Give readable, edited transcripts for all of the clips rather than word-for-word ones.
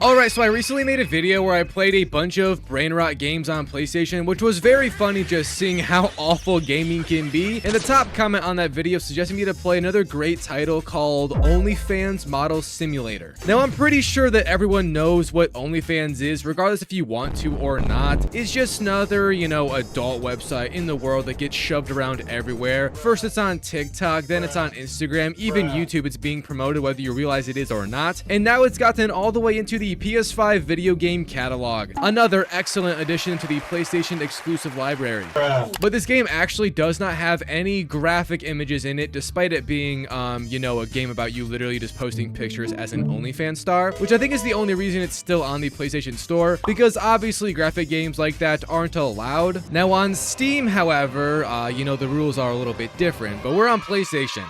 Alright, so I recently made a video where I played a bunch of brain rot games on PlayStation, which was very funny just seeing how awful gaming can be. And the top comment on that video suggested me to play another great title called OnlyFans Model Simulator. Now, I'm pretty sure that everyone knows what OnlyFans is, regardless if you want to or not. It's just another, adult website in the world that gets shoved around everywhere. First it's on TikTok, then it's on Instagram, even YouTube it's being promoted whether you realize it is or not. And now it's gotten all the way into the PS5 video game catalog. Another excellent addition to the PlayStation exclusive library. But this game actually does not have any graphic images in it, despite it being, a game about you literally just posting pictures as an OnlyFans star, which I think is the only reason it's still on the PlayStation Store, because obviously graphic games like that aren't allowed. Now on Steam, however, the rules are a little bit different, but we're on PlayStation.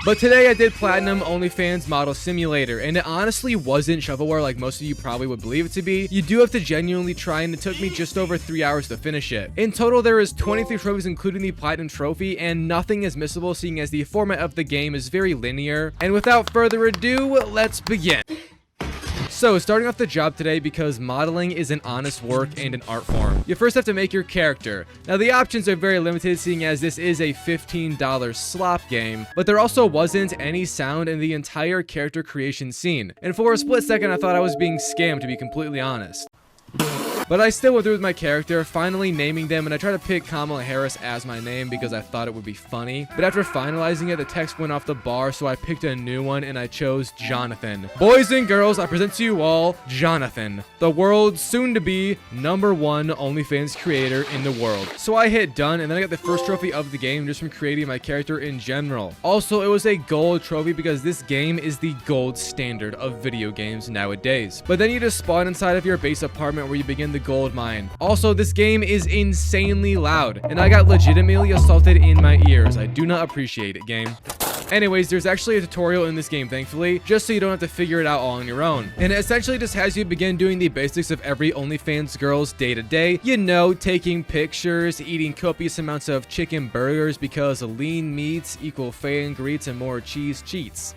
But today I did Platinum OnlyFans Model Simulator, and it honestly wasn't shovelware like most of you probably would believe it to be. You do have to genuinely try, and it took me just over 3 hours to finish it. In total, there is 23 trophies including the Platinum trophy, and nothing is missable seeing as the format of the game is very linear. And without further ado, let's begin. So, starting off the job today, because modeling is an honest work and an art form, you first have to make your character. Now, the options are very limited seeing as this is a $15 slop game, but there also wasn't any sound in the entire character creation scene. And for a split second, I thought I was being scammed, to be completely honest. But I still went through with my character, finally naming them, and I tried to pick Kamala Harris as my name because I thought it would be funny. But after finalizing it, the text went off the bar, so I picked a new one and I chose Jonathan. Boys and girls, I present to you all Jonathan, the world's soon-to-be #1 OnlyFans creator in the world. So I hit done, and then I got the first trophy of the game just from creating my character in general. Also, it was a gold trophy because this game is the gold standard of video games nowadays. But then you just spawn inside of your base apartment where you begin the gold mine. Also, this game is insanely loud, and I got legitimately assaulted in my ears. I do not appreciate it, game. Anyways, there's actually a tutorial in this game, thankfully, just so you don't have to figure it out all on your own. And it essentially just has you begin doing the basics of every OnlyFans girl's day-to-day. Taking pictures, eating copious amounts of chicken burgers because lean meats equal fan greets and more cheese cheats.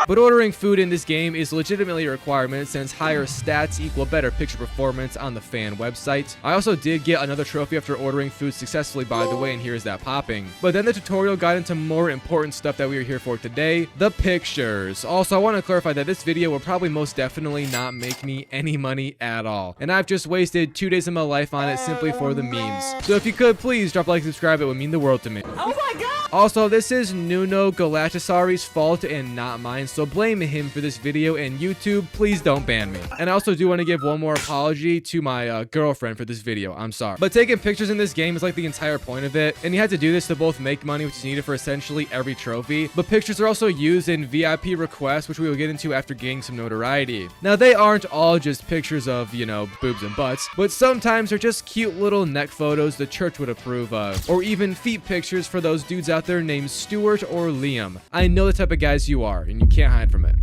But ordering food in this game is legitimately a requirement since higher stats equal better picture performance on the fan website. I also did get another trophy after ordering food successfully, by the way, and here's that popping. But then the tutorial got into more important stuff that we are here for today, the pictures. Also, I want to clarify that this video will probably most definitely not make me any money at all. And I've just wasted 2 days of my life on it simply for the memes. So if you could, please drop a like and subscribe, it would mean the world to me. Oh my god! Also, this is Nuno Galatasari's fault and not mine, so blame him for this video, and YouTube, please don't ban me. And I also do want to give one more apology to my girlfriend for this video. I'm sorry. But taking pictures in this game is like the entire point of it, and you had to do this to both make money, which is needed for essentially every trophy, but pictures are also used in VIP requests, which we will get into after gaining some notoriety. Now, they aren't all just pictures of, boobs and butts, but sometimes they're just cute little neck photos the church would approve of, or even feet pictures for those dudes out there named Stuart or Liam. I know the type of guys you are, and you can't hide from it.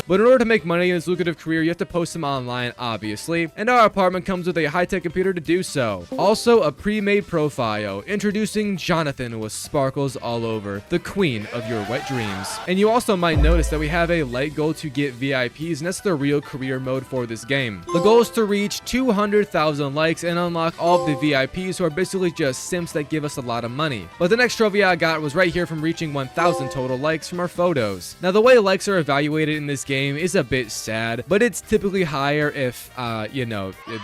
But in order to make money in this lucrative career, you have to post them online, obviously, and our apartment comes with a high-tech computer to do so. Also, a pre-made profile, introducing Jonathan with sparkles all over, the queen of your wet dreams. And you also might notice that we have a light goal to get VIPs, and that's the real career mode for this game. The goal is to reach 200,000 likes and unlock all of the VIPs, who are basically just simps that give us a lot of money. But the next trophy I got was right here from reaching 1,000 total likes from our photos. Now, the way likes are evaluated in this game is a bit sad, but it's typically higher if,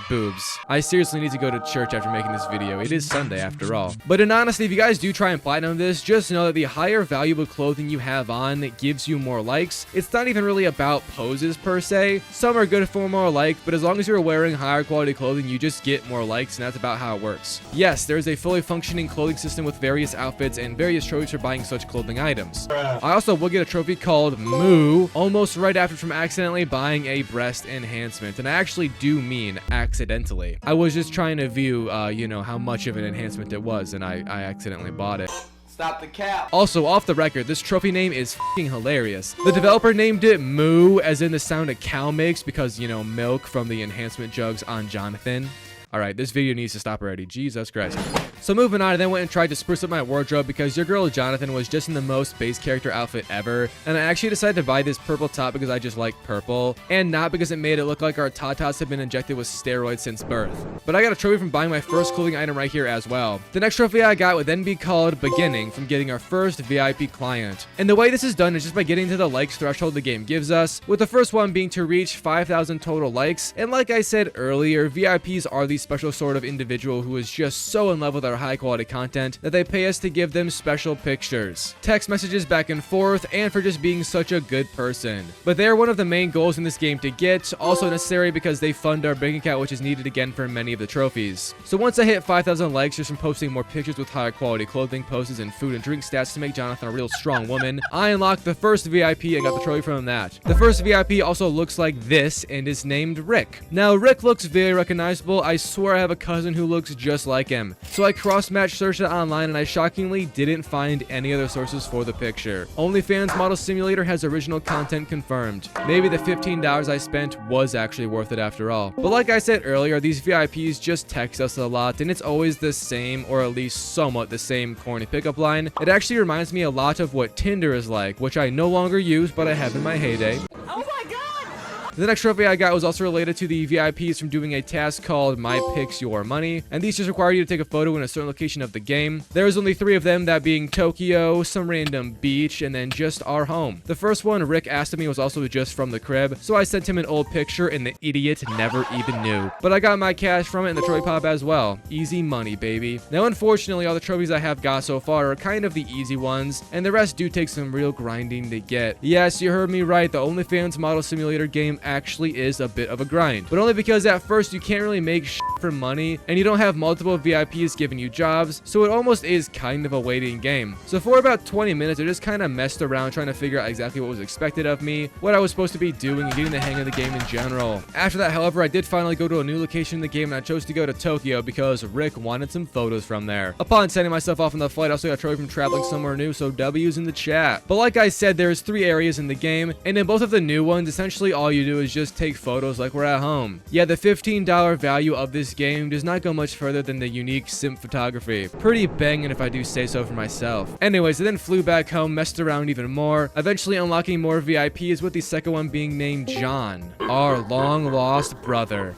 boobs. I seriously need to go to church after making this video. It is Sunday after all. But in honesty, if you guys do try and platinum this, just know that the higher valuable clothing you have on gives you more likes. It's not even really about poses per se. Some are good for more likes, but as long as you're wearing higher quality clothing, you just get more likes, and that's about how it works. Yes, there's a fully functioning clothing system with various outfits and various trophies for buying such clothing items. I also will get a trophy called Moo almost right after from accidentally buying a breast enhancement, and I actually do mean accidentally. I was just trying to view, how much of an enhancement it was, and I accidentally bought it. Stop the cap. Also, off the record, this trophy name is f***ing hilarious. The developer named it Moo, as in the sound a cow makes, because, milk from the enhancement jugs on Jonathan. All right, this video needs to stop already. Jesus Christ. So moving on, I then went and tried to spruce up my wardrobe because your girl Jonathan was just in the most base character outfit ever. And I actually decided to buy this purple top because I just like purple and not because it made it look like our tatas have been injected with steroids since birth. But I got a trophy from buying my first clothing item right here as well. The next trophy I got would then be called Beginning from getting our first VIP client. And the way this is done is just by getting to the likes threshold the game gives us, with the first one being to reach 5,000 total likes. And like I said earlier, VIPs are the special sort of individual who is just so in love with our high quality content that they pay us to give them special pictures, text messages back and forth, and for just being such a good person. But they are one of the main goals in this game to get, also necessary because they fund our bank account, which is needed again for many of the trophies. So once I hit 5,000 likes just from posting more pictures with higher quality clothing, poses, and food and drink stats to make Jonathan a real strong woman, I unlocked the first VIP and got the trophy from that. The first VIP also looks like this and is named Rick. Now Rick looks very recognizable. I swear I have a cousin who looks just like him. So I cross-match searched it online and I shockingly didn't find any other sources for the picture. OnlyFans Model Simulator has original content confirmed. Maybe the $15 I spent was actually worth it after all. But like I said earlier, these VIPs just text us a lot and it's always the same, or at least somewhat the same corny pickup line. It actually reminds me a lot of what Tinder is like, which I no longer use, but I have in my heyday. The next trophy I got was also related to the VIPs from doing a task called My Pics Your Money, and these just require you to take a photo in a certain location of the game. There was only 3 of them, that being Tokyo, some random beach, and then just our home. The first one Rick asked of me was also just from the crib, so I sent him an old picture and the idiot never even knew. But I got my cash from it and the trophy pop as well. Easy money, baby. Now unfortunately, all the trophies I have got so far are kind of the easy ones, and the rest do take some real grinding to get. Yes, you heard me right, the OnlyFans Model Simulator game actually is a bit of a grind, but only because at first you can't really make shit for money and you don't have multiple VIPs giving you jobs, so it almost is kind of a waiting game. So for about 20 minutes I just kind of messed around trying to figure out exactly what was expected of me, what I was supposed to be doing, and getting the hang of the game in general. After that, however, I did finally go to a new location in the game and I chose to go to Tokyo because Rick wanted some photos from there. Upon sending myself off on the flight, I also got a trophy from traveling somewhere new, so W's in the chat. But like I said, there's 3 areas in the game, and in both of the new ones, essentially all you do is just take photos like we're at home. Yeah, the $15 value of this game does not go much further than the unique simp photography. Pretty banging if I do say so for myself. Anyways, I then flew back home, messed around even more, eventually unlocking more VIPs, with the second one being named John, our long lost brother.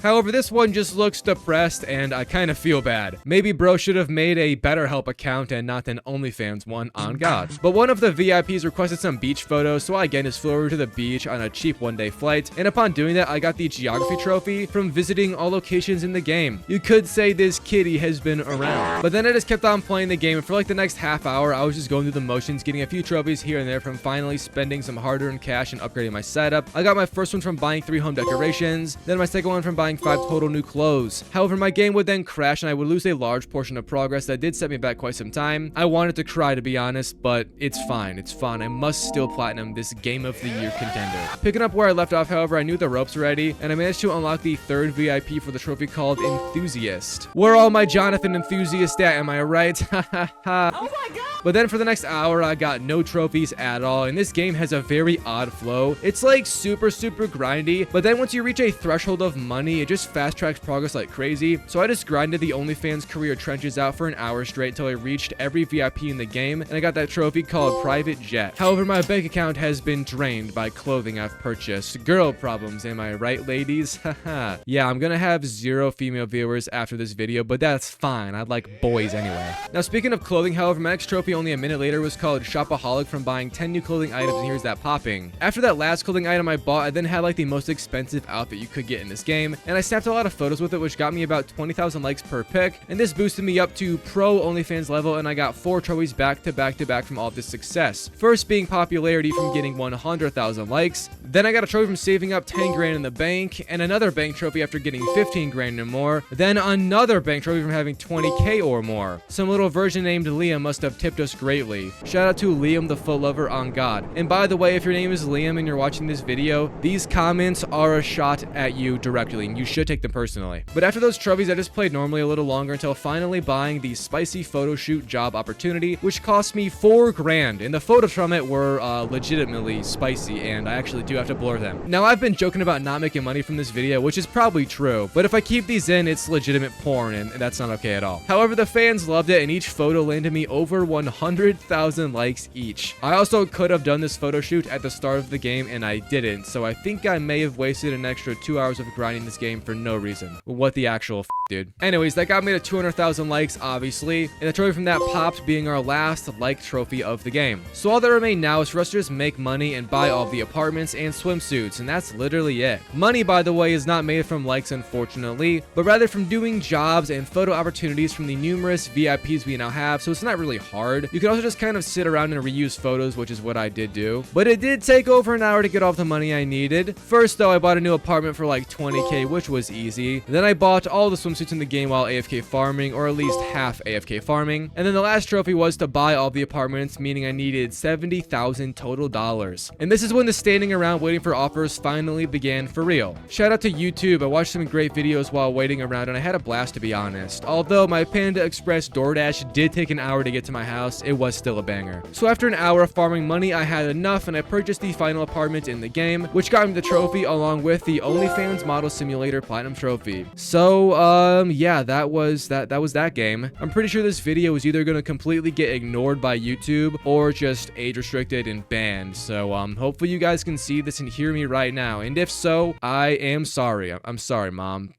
However, this one just looks depressed and I kind of feel bad. Maybe bro should have made a BetterHelp account and not an OnlyFans one, on God. But one of the VIPs requested some beach photos, so I again just flew over to the beach on a cheap one-day flight, and upon doing that I got the geography trophy from visiting all locations in the game. You could say this kitty has been around. But then I just kept on playing the game, and for like the next half hour I was just going through the motions, getting a few trophies here and there from finally spending some hard-earned cash and upgrading my setup. I got my first one from buying 3 home decorations, then my second one from buying 5 total new clothes. However, my game would then crash and I would lose a large portion of progress that did set me back quite some time. I wanted to cry, to be honest, but it's fine. It's fun. I must still platinum this Game of the Year contender. Picking up where I left off, however, I knew the ropes already, and I managed to unlock the 3rd VIP for the trophy called Enthusiast. Where all my Jonathan enthusiasts at, am I right? Ha ha ha. Oh my god! But then for the next hour, I got no trophies at all, and this game has a very odd flow. It's like super grindy, but then once you reach a threshold of money, it just fast tracks progress like crazy. So I just grinded the OnlyFans career trenches out for an hour straight until I reached every VIP in the game, and I got that trophy called Private Jet. However, my bank account has been drained by clothing I've purchased. Girl problems, am I right, ladies? Haha. Yeah, I'm gonna have 0 female viewers after this video, but that's fine. I like boys anyway. Now, speaking of clothing, however, my next trophy only a minute later was called Shopaholic from buying 10 new clothing items, and here's that popping. After that last clothing item I bought, I then had like the most expensive outfit you could get in this game, and I snapped a lot of photos with it, which got me about 20,000 likes per pic, and this boosted me up to pro OnlyFans level, and I got 4 trophies back to back from all of this success. First being popularity from getting 100,000 likes, then I got a trophy from saving up 10 grand in the bank, and another bank trophy after getting 15 grand or more, then another bank trophy from having 20k or more. Some little version named Leah must have tipped us us greatly. Shout out to Liam the Foot Lover on God. And by the way, if your name is Liam and you're watching this video, these comments are a shot at you directly, and you should take them personally. But after those trophies, I just played normally a little longer until finally buying the spicy photo shoot job opportunity, which cost me $4 grand, and the photos from it were legitimately spicy, and I actually do have to blur them. Now, I've been joking about not making money from this video, which is probably true, but if I keep these in, it's legitimate porn, and that's not okay at all. However, the fans loved it, and each photo landed me over 100,000 likes each. I also could have done this photo shoot at the start of the game, and I didn't, so I think I may have wasted an extra 2 hours of grinding this game for no reason. What the actual f, dude. Anyways, that got me to 200,000 likes, obviously, and the trophy from that popped, being our last like trophy of the game. So all that remains now is for us to just make money and buy all the apartments and swimsuits, and that's literally it. Money, by the way, is not made from likes, unfortunately, but rather from doing jobs and photo opportunities from the numerous VIPs we now have, so it's not really hard. You can also just kind of sit around and reuse photos, which is what I did do. But it did take over an hour to get all the money I needed. First, though, I bought a new apartment for like 20k, which was easy. Then I bought all the swimsuits in the game while AFK farming, or at least half AFK farming. And then the last trophy was to buy all the apartments, meaning I needed 70,000 total dollars. And this is when the standing around waiting for offers finally began for real. Shout out to YouTube. I watched some great videos while waiting around, and I had a blast, to be honest. Although my Panda Express DoorDash did take an hour to get to my house, it was still a banger. So after an hour of farming money, I had enough, and I purchased the final apartment in the game, which got me the trophy along with the OnlyFans Model Simulator Platinum Trophy. So, yeah, that was that game. I'm pretty sure this video is either going to completely get ignored by YouTube or just age restricted and banned. So, hopefully you guys can see this and hear me right now. And if so, I am sorry. I'm sorry, Mom,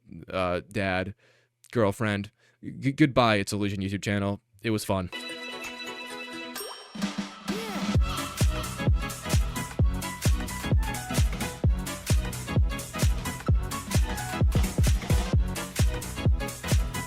Dad, girlfriend. Goodbye, It's Illusion YouTube channel. It was fun.